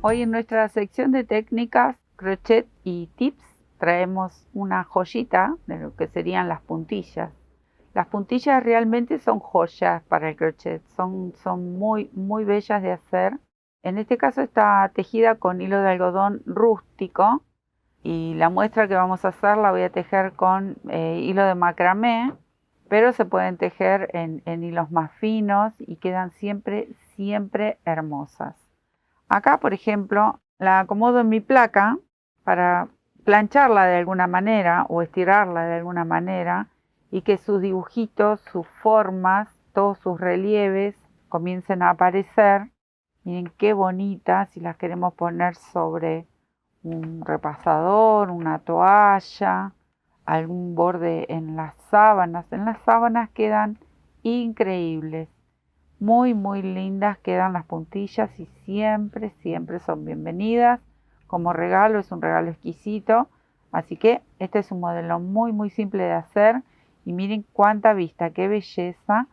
Hoy en nuestra sección de técnicas, crochet y tips traemos una joyita de lo que serían las puntillas. Las puntillas realmente son joyas para el crochet, son muy bellas de hacer. En este caso está tejida con hilo de algodón rústico y la muestra que vamos a hacer la voy a tejer con hilo de macramé, pero se pueden tejer en hilos más finos y quedan siempre hermosas. Acá, por ejemplo, la acomodo en mi placa para plancharla de alguna manera o estirarla de alguna manera y que sus dibujitos, sus formas, todos sus relieves comiencen a aparecer. Miren qué bonitas si las queremos poner sobre un repasador, una toalla, algún borde en las sábanas. En las sábanas quedan increíbles. Muy lindas quedan las puntillas y siempre son bienvenidas. Como regalo, es un regalo exquisito. Así que este es un modelo muy simple de hacer. Y miren cuánta vista, qué belleza.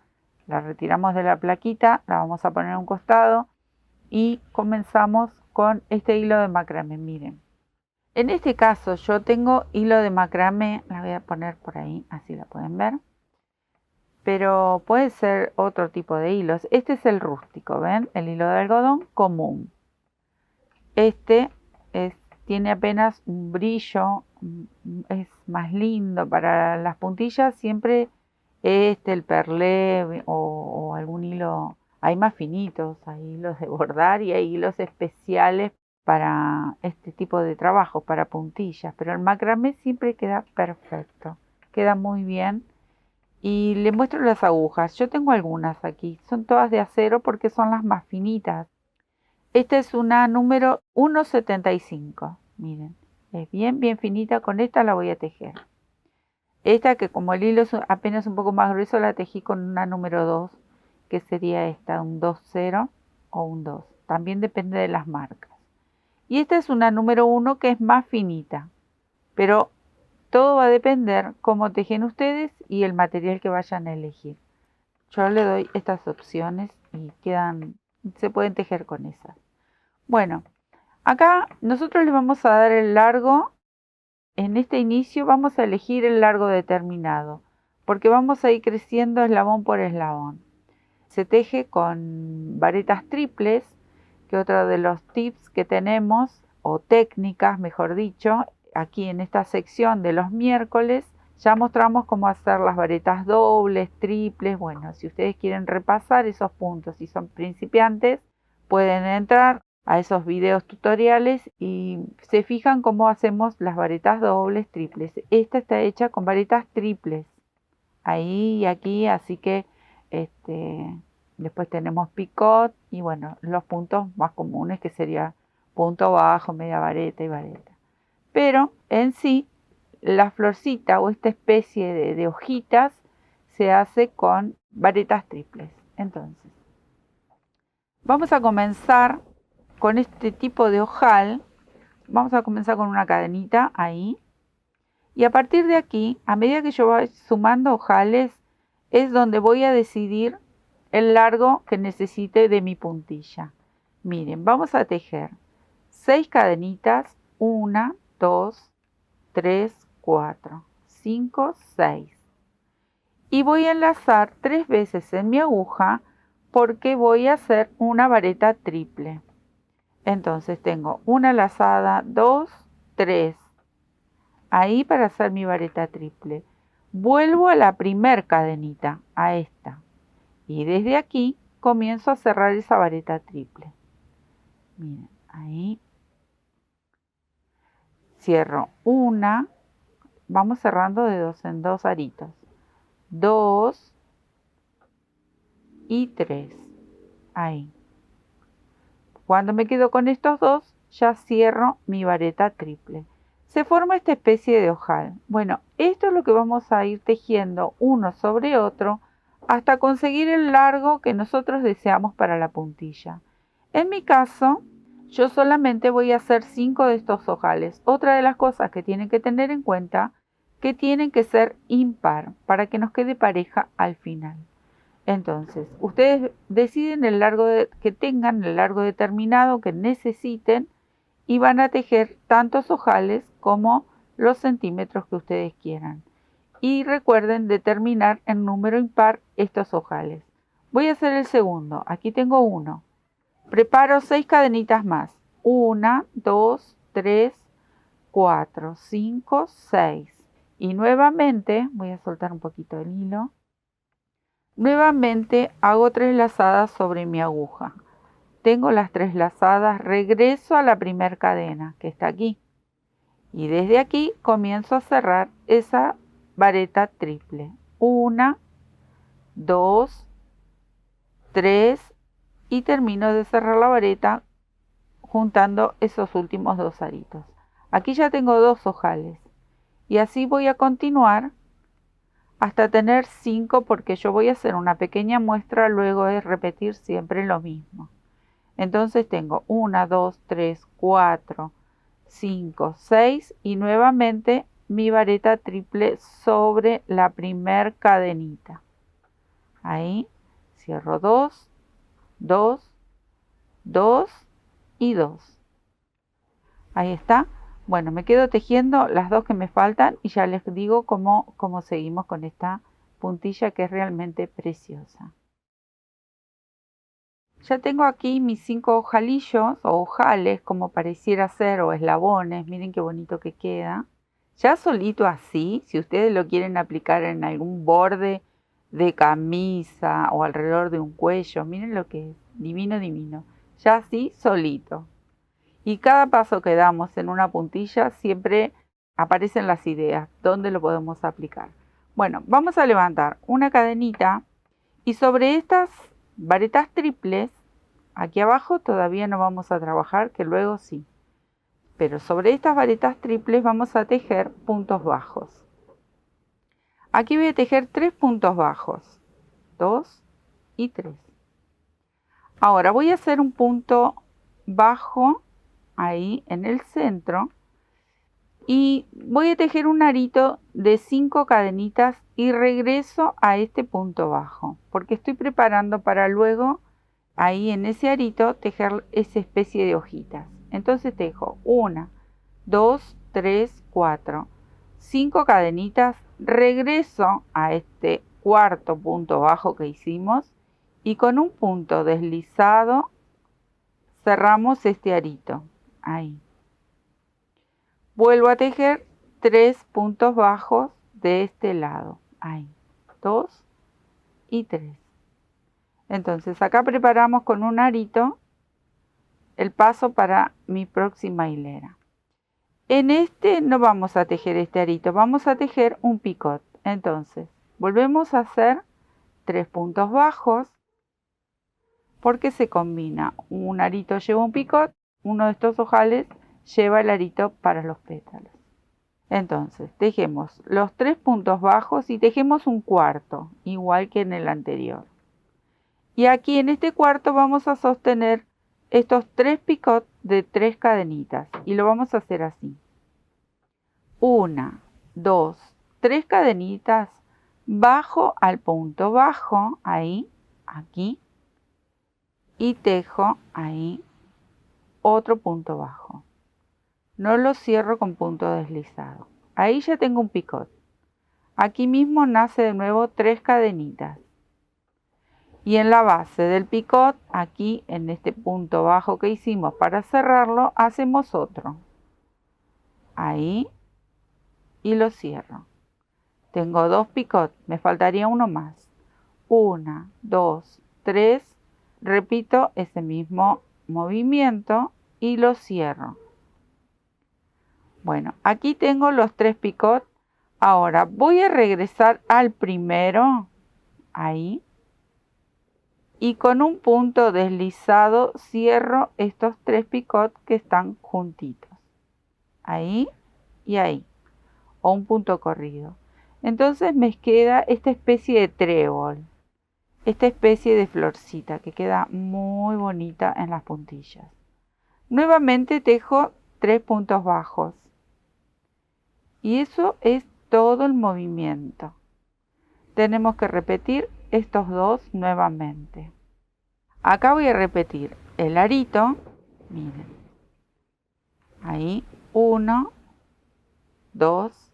La retiramos de la plaquita, la vamos a poner a un costado y comenzamos con este hilo de macramé. Miren, en este caso yo tengo hilo de macramé, la voy a poner por ahí, así la pueden ver. Pero puede ser otro tipo de hilos. Este es el rústico, ¿ven? El hilo de algodón común. Este tiene apenas un brillo, es más lindo. Para las puntillas siempre el perlé o algún hilo. Hay más finitos, hay hilos de bordar y hay hilos especiales para este tipo de trabajo, para puntillas. Pero el macramé siempre queda perfecto, queda muy bien. Y le muestro las agujas. Yo tengo algunas aquí. Son todas de acero porque son las más finitas. Esta es una número 1,75. Miren, es bien finita. Con esta la voy a tejer. Esta que como el hilo es apenas un poco más grueso, la tejí con una número 2, que sería esta, un 2,0 o un 2. También depende de las marcas. Y esta es una número 1 que es más finita. Pero todo va a depender cómo tejen ustedes y el material que vayan a elegir. Yo le doy estas opciones y se pueden tejer con esas. Bueno, acá nosotros le vamos a dar el largo. En este inicio vamos a elegir el largo determinado, porque vamos a ir creciendo eslabón por eslabón. Se teje con varetas triples, que otro de los tips que tenemos, o técnicas mejor dicho, aquí en esta sección de los miércoles ya mostramos cómo hacer las varetas dobles, triples. Bueno, si ustedes quieren repasar esos puntos y son principiantes, pueden entrar a esos videos tutoriales y se fijan cómo hacemos las varetas dobles, triples. Esta está hecha con varetas triples, ahí y aquí, así que después tenemos picot y bueno, los puntos más comunes que sería punto bajo, media vareta y vareta. Pero en sí, la florcita o esta especie de hojitas se hace con varetas triples. Entonces, vamos a comenzar con este tipo de ojal. Vamos a comenzar con una cadenita ahí. Y a partir de aquí, a medida que yo voy sumando ojales, es donde voy a decidir el largo que necesite de mi puntilla. Miren, vamos a tejer 6 cadenitas, 1, 2, 3, 4, 5, 6. Y voy a enlazar 3 veces en mi aguja porque voy a hacer una vareta triple. Entonces tengo una lazada, 2, 3. Ahí para hacer mi vareta triple. Vuelvo a la primer cadenita, a esta. Y desde aquí comienzo a cerrar esa vareta triple. Miren, ahí. Cierro una. Vamos cerrando de 2 en 2 aritos. 2 y 3. Ahí. Cuando me quedo con estos dos, ya cierro mi vareta triple. Se forma esta especie de ojal. Bueno, esto es lo que vamos a ir tejiendo uno sobre otro hasta conseguir el largo que nosotros deseamos para la puntilla. En mi caso, yo solamente voy a hacer 5 de estos ojales. Otra de las cosas que tienen que tener en cuenta, que tienen que ser impar para que nos quede pareja al final. Entonces, ustedes deciden el largo que tengan, el largo determinado que necesiten y van a tejer tantos ojales como los centímetros que ustedes quieran. Y recuerden determinar en número impar estos ojales. Voy a hacer el segundo. Aquí tengo uno. Preparo 6 cadenitas más. 1, 2, 3, 4, 5, 6. Y nuevamente, voy a soltar un poquito el hilo. Nuevamente hago 3 lazadas sobre mi aguja. Tengo las 3 lazadas, regreso a la primera cadena que está aquí. Y desde aquí comienzo a cerrar esa vareta triple. 1, 2, 3 y termino de cerrar la vareta juntando esos últimos 2 aritos. Aquí ya tengo 2 ojales y así voy a continuar hasta tener 5 porque yo voy a hacer una pequeña muestra luego de repetir siempre lo mismo. Entonces tengo 1, 2, 3, 4, 5, 6 y nuevamente mi vareta triple sobre la primer cadenita. Ahí cierro 2, 2, 2 y 2. Ahí está. Bueno, me quedo tejiendo las 2 que me faltan y ya les digo cómo seguimos con esta puntilla que es realmente preciosa. Ya tengo aquí mis 5 ojalillos o ojales como pareciera ser o eslabones. Miren qué bonito que queda. Ya solito así, si ustedes lo quieren aplicar en algún borde de camisa o alrededor de un cuello, miren lo que es, divino, divino. Ya así solito. Y cada paso que damos en una puntilla siempre aparecen las ideas, dónde lo podemos aplicar. Bueno, vamos a levantar una cadenita y sobre estas varetas triples, aquí abajo todavía no vamos a trabajar, que luego sí. Pero sobre estas varetas triples vamos a tejer puntos bajos. Aquí voy a tejer 3 puntos bajos, 2 y 3. Ahora voy a hacer un punto bajo ahí en el centro y voy a tejer un arito de 5 cadenitas y regreso a este punto bajo porque estoy preparando para luego ahí en ese arito tejer esa especie de hojitas. Entonces tejo 1, 2, 3, 4, 5 cadenitas, regreso a este cuarto punto bajo que hicimos y con un punto deslizado cerramos este arito. Ahí. Vuelvo a tejer 3 puntos bajos de este lado. Ahí. 2 y 3. Entonces acá preparamos con un arito el paso para mi próxima hilera. En este no vamos a tejer este arito, vamos a tejer un picot. Entonces volvemos a hacer 3 puntos bajos porque se combina. Un arito lleva un picot, uno de estos ojales lleva el arito para los pétalos. Entonces tejemos los 3 puntos bajos y tejemos un cuarto, igual que en el anterior. Y aquí en este cuarto vamos a sostener estos 3 picots de 3 cadenitas y lo vamos a hacer así. 1, 2, 3 cadenitas, bajo al punto bajo, ahí, aquí, y tejo ahí otro punto bajo. No lo cierro con punto deslizado. Ahí ya tengo un picot. Aquí mismo nace de nuevo 3 cadenitas. Y en la base del picot, aquí en este punto bajo que hicimos para cerrarlo, hacemos otro. Ahí y lo cierro. Tengo 2 picots, me faltaría uno más. 1, 2, 3. Repito ese mismo movimiento y lo cierro. Bueno, aquí tengo los 3 picots. Ahora voy a regresar al primero, ahí. Y con un punto deslizado cierro estos 3 picots que están juntitos. Ahí y ahí. O un punto corrido. Entonces me queda esta especie de trébol. Esta especie de florcita que queda muy bonita en las puntillas. Nuevamente tejo 3 puntos bajos. Y eso es todo el movimiento. Tenemos que repetir estos dos nuevamente. Acá voy a repetir el arito, miren, ahí 1, 2,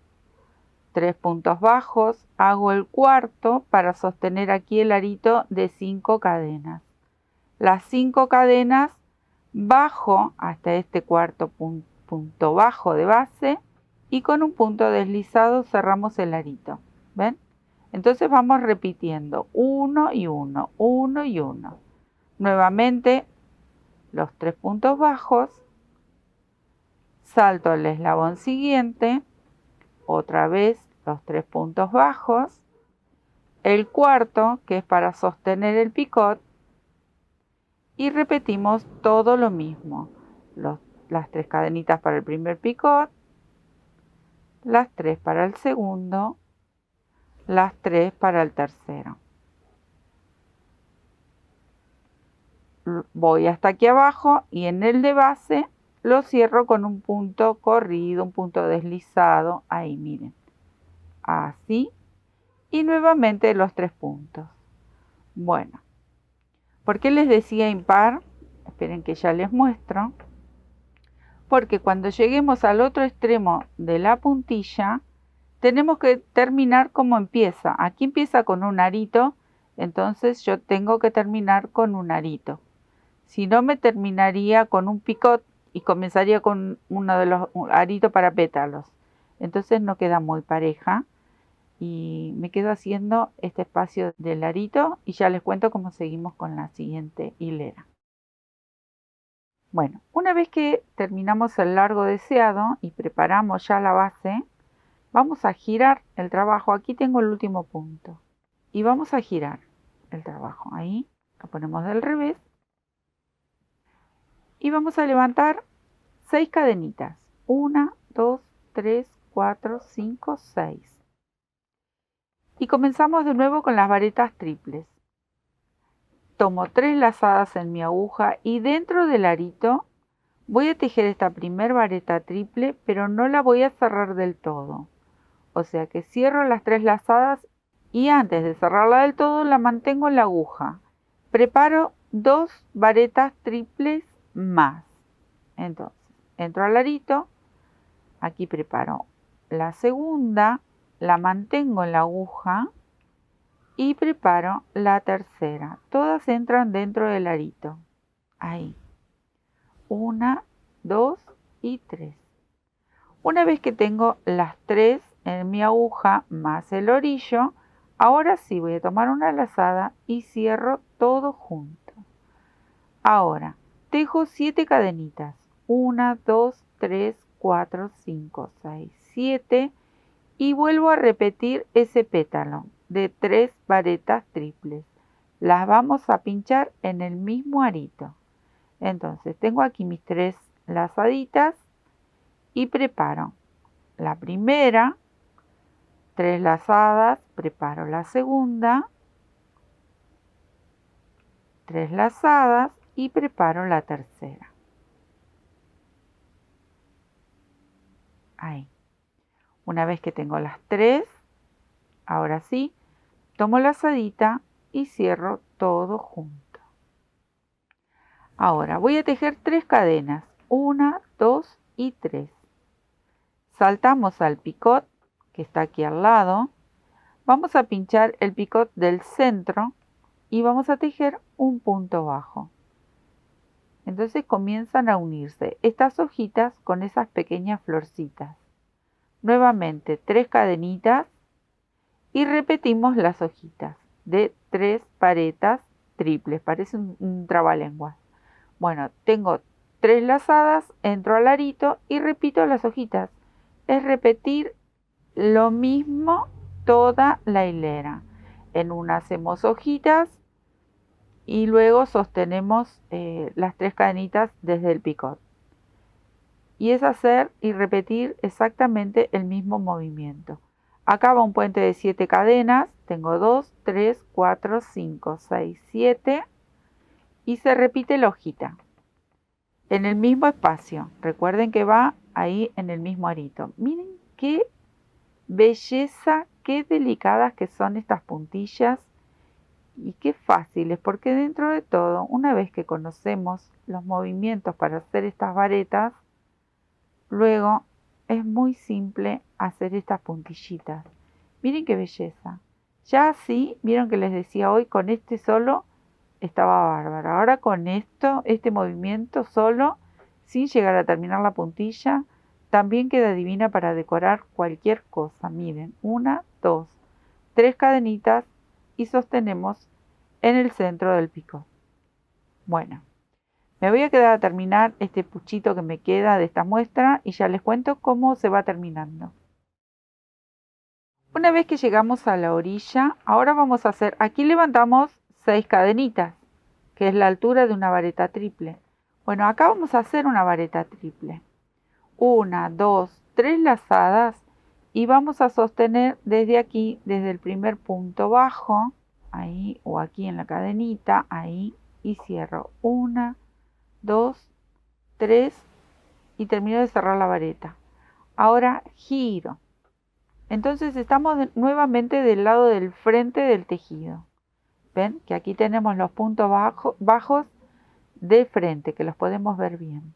3 puntos bajos, hago el cuarto para sostener aquí el arito de 5 cadenas. Las 5 cadenas bajo hasta este cuarto punto bajo de base y con un punto deslizado cerramos el arito, ¿ven? Entonces vamos repitiendo 1 y 1, 1 y 1. Nuevamente los 3 puntos bajos, salto al eslabón siguiente, otra vez los 3 puntos bajos, el cuarto que es para sostener el picot y repetimos todo lo mismo, las 3 cadenitas para el primer picot, las 3 para el segundo, las 3 para el tercero. Voy hasta aquí abajo y en el de base lo cierro con un punto corrido, un punto deslizado, ahí miren, así, y nuevamente los 3 puntos. Bueno, ¿por qué les decía impar? Esperen que ya les muestro. Porque cuando lleguemos al otro extremo de la puntilla, tenemos que terminar como empieza. Aquí empieza con un arito, entonces yo tengo que terminar con un arito. Si no, me terminaría con un picot y comenzaría con uno de los aritos para pétalos. Entonces no queda muy pareja y me quedo haciendo este espacio del arito y ya les cuento cómo seguimos con la siguiente hilera. Bueno, una vez que terminamos el largo deseado y preparamos ya la base, vamos a girar el trabajo. Aquí tengo el último punto y vamos a girar el trabajo. Ahí lo ponemos del revés y vamos a levantar 6 cadenitas. 1, 2, 3, 4, 5, 6. Y comenzamos de nuevo con las varetas triples. Tomo 3 lazadas en mi aguja y dentro del arito voy a tejer esta primer vareta triple, pero no la voy a cerrar del todo. O sea que cierro las 3 lazadas y antes de cerrarla del todo la mantengo en la aguja. Preparo 2 varetas triples más. Entonces, entro al arito, aquí preparo la segunda, la mantengo en la aguja y preparo la tercera. Todas entran dentro del arito. Ahí. 1, 2 y 3. Una vez que tengo las 3 en mi aguja más el orillo, ahora sí voy a tomar una lazada y cierro todo junto. Ahora, tejo 7 cadenitas. 1, 2, 3, 4, 5, 6, 7 y vuelvo a repetir ese pétalo de 3 varetas triples. Las vamos a pinchar en el mismo arito. Entonces tengo aquí mis 3 lazaditas y preparo la primera, 3 lazadas, preparo la segunda, 3 lazadas y preparo la tercera. Ahí. Una vez que tengo las 3, ahora sí, tomo la lazadita y cierro todo junto. Ahora voy a tejer 3 cadenas, 1, 2 y 3. Saltamos al picot que está aquí al lado. Vamos a pinchar el picot del centro y vamos a tejer un punto bajo. Entonces comienzan a unirse estas hojitas con esas pequeñas florcitas. Nuevamente 3 cadenitas y repetimos las hojitas de 3 varetas triples. Parece un trabalenguas. Bueno, tengo 3 lazadas, entro al arito y repito las hojitas. Es repetir lo mismo toda la hilera. En una hacemos hojitas y luego sostenemos las 3 cadenitas desde el picot. Y es hacer y repetir exactamente el mismo movimiento. Acá va un puente de 7 cadenas. Tengo 2, 3, 4, 5, 6, 7 y se repite la hojita. En el mismo espacio. Recuerden que va ahí en el mismo arito. Miren qué belleza, qué delicadas que son estas puntillas Y qué fácil es, porque dentro de todo, una vez que conocemos los movimientos para hacer estas varetas, luego es muy simple hacer estas puntillitas. Miren qué belleza. Ya así, vieron que les decía hoy, con este solo estaba bárbaro. Ahora con esto, este movimiento solo, sin llegar a terminar la puntilla, también queda divina para decorar cualquier cosa. Miren, 1, 2, 3 cadenitas y sostenemos en el centro del picot. Bueno, me voy a quedar a terminar este puchito que me queda de esta muestra y ya les cuento cómo se va terminando. Una vez que llegamos a la orilla, ahora vamos a hacer, aquí levantamos 6 cadenitas, que es la altura de una vareta triple. Bueno, acá vamos a hacer una vareta triple. 1, 2, 3 lazadas y vamos a sostener desde aquí, desde el primer punto bajo, ahí o aquí en la cadenita, ahí, y cierro 1, 2, 3 y termino de cerrar la vareta. Ahora giro. Entonces estamos nuevamente del lado del frente del tejido. Ven que aquí tenemos los puntos bajos de frente, que los podemos ver bien.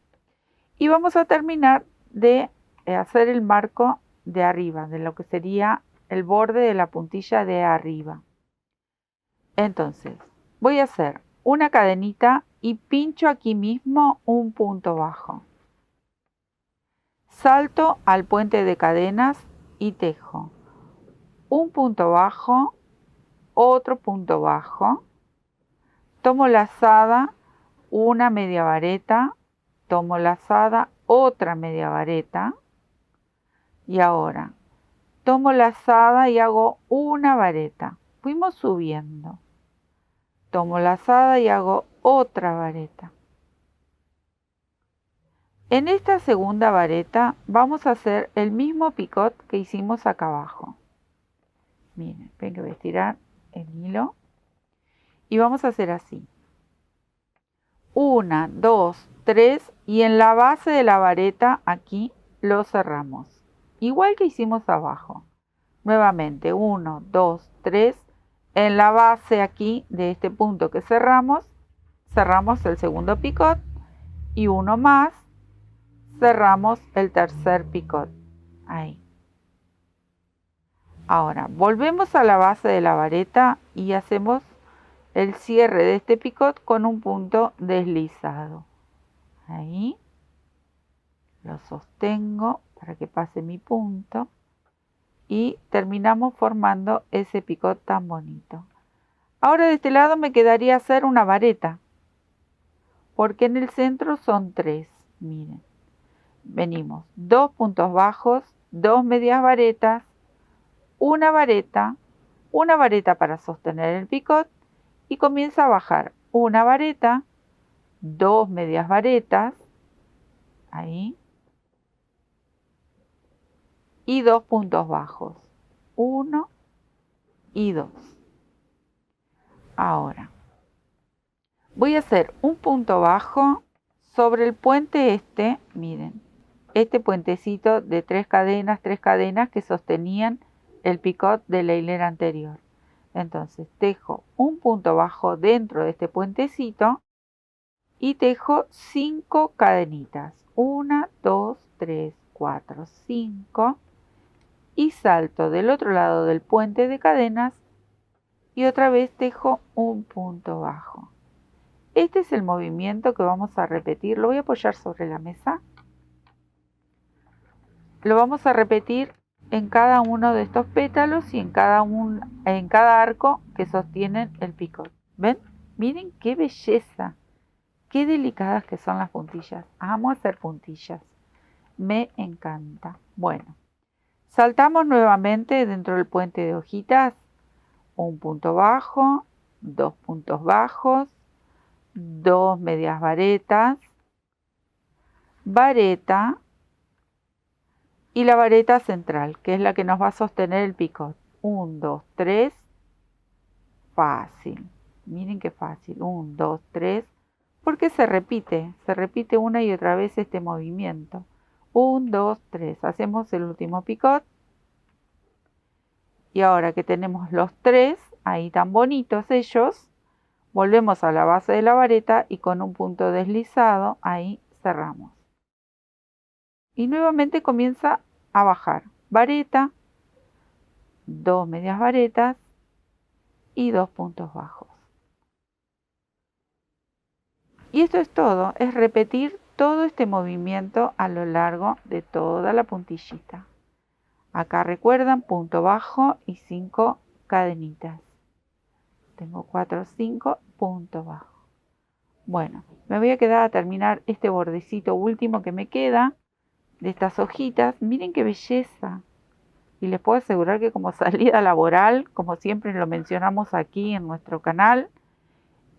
Y vamos a terminar de hacer el marco de arriba, de lo que sería el borde de la puntilla de arriba. Entonces, voy a hacer una cadenita y pincho aquí mismo un punto bajo. Salto al puente de cadenas y tejo un punto bajo, otro punto bajo, tomo lazada, una media vareta, tomo lazada, otra media vareta y ahora tomo lazada y hago una vareta. Fuimos subiendo. Tomo lazada y hago otra vareta. En esta segunda vareta vamos a hacer el mismo picot que hicimos acá abajo. Miren, ven que voy a estirar el hilo y vamos a hacer así. 1, 2, 3 y en la base de la vareta aquí lo cerramos. Igual que hicimos abajo. Nuevamente 1, 2, 3. En la base aquí de este punto que cerramos el segundo picot y uno más, cerramos el tercer picot. Ahí. Ahora volvemos a la base de la vareta y hacemos el cierre de este picot con un punto deslizado. Ahí lo sostengo para que pase mi punto y terminamos formando ese picot tan bonito. Ahora de este lado me quedaría hacer una vareta, porque en el centro son 3. Miren, venimos 2 puntos bajos, 2 medias varetas, una vareta para sostener el picot y comienza a bajar una vareta, 2 medias varetas, ahí, y 2 puntos bajos, 1 y 2. Ahora voy a hacer un punto bajo sobre el puente este, miren, este puentecito de 3 cadenas que sostenían el picot de la hilera anterior. Entonces tejo un punto bajo dentro de este puentecito y tejo 5 cadenitas. 1, 2, 3, 4, 5 y salto del otro lado del puente de cadenas y otra vez tejo un punto bajo. Este es el movimiento que vamos a repetir. Lo voy a apoyar sobre la mesa. Lo vamos a repetir en cada uno de estos pétalos y en cada arco que sostienen el picot. ¿Ven? Miren qué belleza. Qué delicadas que son las puntillas. Amo hacer puntillas. Me encanta. Bueno, saltamos nuevamente dentro del puente de hojitas. Un punto bajo, 2 puntos bajos, 2 medias varetas, vareta y la vareta central, que es la que nos va a sostener el picot. 1, 2, 3, fácil. Miren qué fácil. 1, 2, 3, porque se repite una y otra vez este movimiento. 1, 2, 3. Hacemos el último picot Y ahora que tenemos los tres, ahí tan bonitos ellos, volvemos a la base de la vareta y con un punto deslizado ahí cerramos. Y nuevamente comienza a bajar. Vareta, 2 medias varetas y 2 puntos bajos. Y esto es todo, es repetir todo este movimiento a lo largo de toda la puntillita. Acá recuerdan, punto bajo y 5 cadenitas. Tengo 4, 5, punto bajo. Bueno, me voy a quedar a terminar este bordecito último que me queda de estas hojitas. Miren qué belleza. Y les puedo asegurar que como salida laboral, como siempre lo mencionamos aquí en nuestro canal,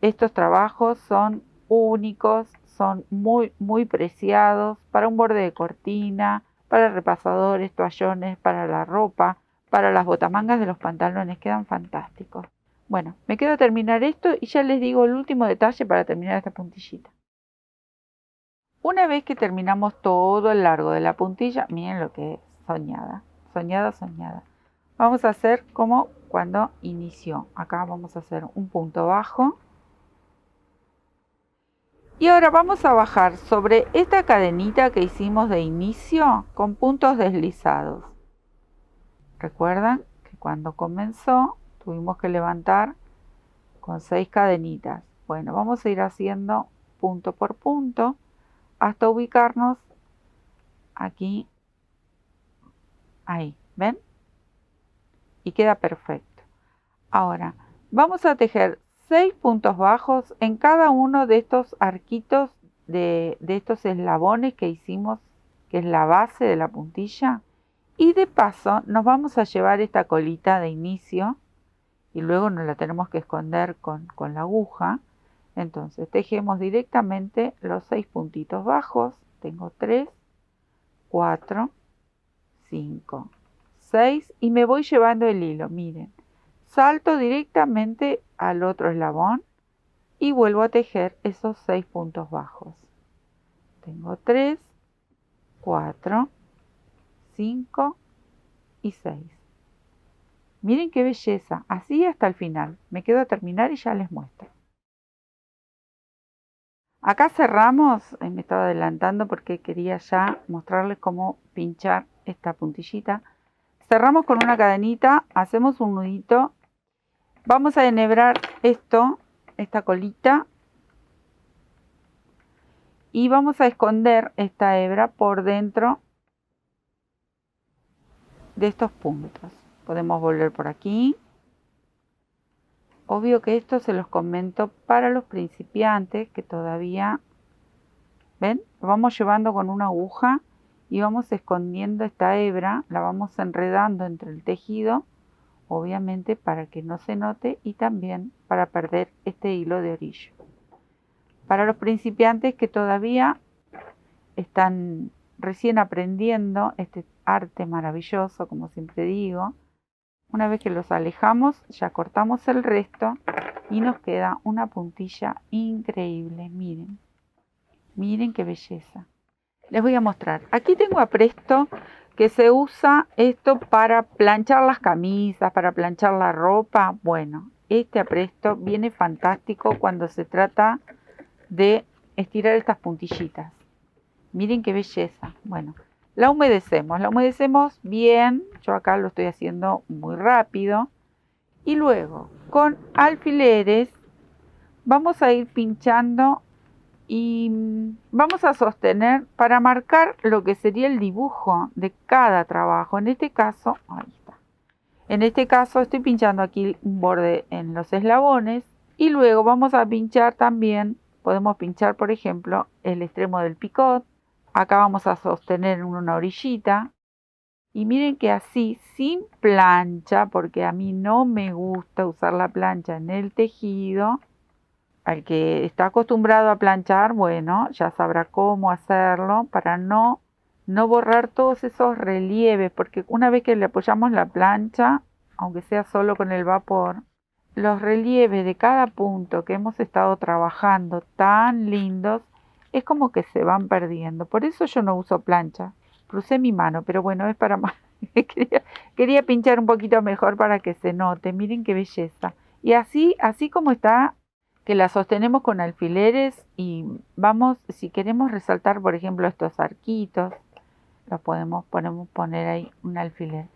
estos trabajos son únicos, son muy preciados para un borde de cortina, para repasadores, toallones, para la ropa, para las botamangas de los pantalones, quedan fantásticos. Bueno, me quedo a terminar esto y ya les digo el último detalle para terminar esta puntillita. Una vez que terminamos todo el largo de la puntilla, miren lo que es soñada, soñada, soñada. Vamos a hacer como cuando inició. Acá vamos a hacer un punto bajo. Y ahora vamos a bajar sobre esta cadenita que hicimos de inicio con puntos deslizados. Recuerdan que cuando comenzó tuvimos que levantar con 6 cadenitas. Bueno, vamos a ir haciendo punto por punto hasta ubicarnos aquí, ahí, ¿ven? Y queda perfecto. Ahora vamos a tejer 6 puntos bajos en cada uno de estos arquitos de estos eslabones que hicimos, que es la base de la puntilla. Y de paso nos vamos a llevar esta colita de inicio y luego nos la tenemos que esconder con la aguja. Entonces tejemos directamente los 6 puntitos bajos. Tengo 3, 4, 5, 6 y me voy llevando el hilo, miren. Salto directamente al otro eslabón y vuelvo a tejer esos 6 puntos bajos. Tengo 3, 4, 5 y 6. Miren qué belleza, así hasta el final. Me quedo a terminar y ya les muestro. Acá cerramos, me estaba adelantando porque quería ya mostrarles cómo pinchar esta puntillita. Cerramos con una cadenita, hacemos un nudito. Vamos a enhebrar esta colita. Y vamos a esconder esta hebra por dentro de estos puntos. Podemos volver por aquí. Obvio que esto se los comento para los principiantes que todavía, ¿ven? Lo vamos llevando con una aguja y vamos escondiendo esta hebra, la vamos enredando entre el tejido, obviamente para que no se note y también para perder este hilo de orillo. Para los principiantes que todavía están recién aprendiendo este arte maravilloso, como siempre digo, una vez que los alejamos, ya cortamos el resto y nos queda una puntilla increíble. Miren, miren qué belleza. Les voy a mostrar. Aquí tengo apresto que se usa esto para planchar las camisas, para planchar la ropa. Bueno, este apresto viene fantástico cuando se trata de estirar estas puntillitas. Miren qué belleza. Bueno, la humedecemos bien. Yo acá lo estoy haciendo muy rápido. Y luego, con alfileres, vamos a ir pinchando y vamos a sostener para marcar lo que sería el dibujo de cada trabajo. En este caso, ahí está. En este caso estoy pinchando aquí un borde en los eslabones y luego vamos a pinchar también, podemos pinchar por ejemplo el extremo del picot. Acá vamos a sostener una orillita y miren que así sin plancha, porque a mí no me gusta usar la plancha en el tejido. Al que está acostumbrado a planchar, bueno, ya sabrá cómo hacerlo para no borrar todos esos relieves, porque una vez que le apoyamos la plancha, aunque sea solo con el vapor, los relieves de cada punto que hemos estado trabajando tan lindos, es como que se van perdiendo. Por eso yo no uso plancha. Crucé mi mano, pero bueno, es para Quería, quería pinchar un poquito mejor para que se note. Miren qué belleza. Y así como está, que la sostenemos con alfileres y vamos, si queremos resaltar, por ejemplo, estos arquitos, los podemos poner ahí un alfiler.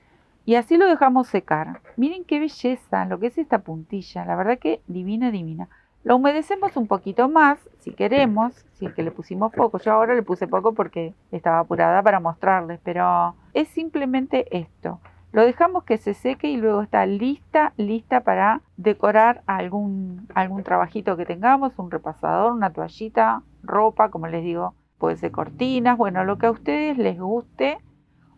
Y así lo dejamos secar. Miren qué belleza lo que es esta puntilla. La verdad que divina, divina. Lo humedecemos un poquito más, si queremos, si es que le pusimos poco. Yo ahora le puse poco porque estaba apurada para mostrarles, pero es simplemente esto. Lo dejamos que se seque y luego está lista para decorar algún trabajito que tengamos, un repasador, una toallita, ropa, como les digo, puede ser cortinas, bueno, lo que a ustedes les guste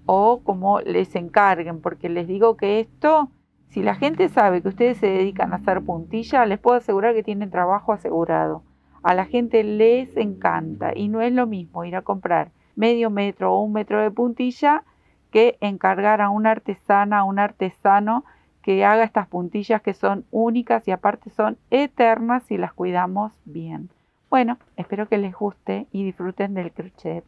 o como les encarguen, porque les digo que esto, si la gente sabe que ustedes se dedican a hacer puntilla, les puedo asegurar que tienen trabajo asegurado. A la gente les encanta y no es lo mismo ir a comprar medio metro o un metro de puntilla que encargar a una artesana, a un artesano que haga estas puntillas que son únicas y aparte son eternas si las cuidamos bien. Bueno, espero que les guste y disfruten del crochet.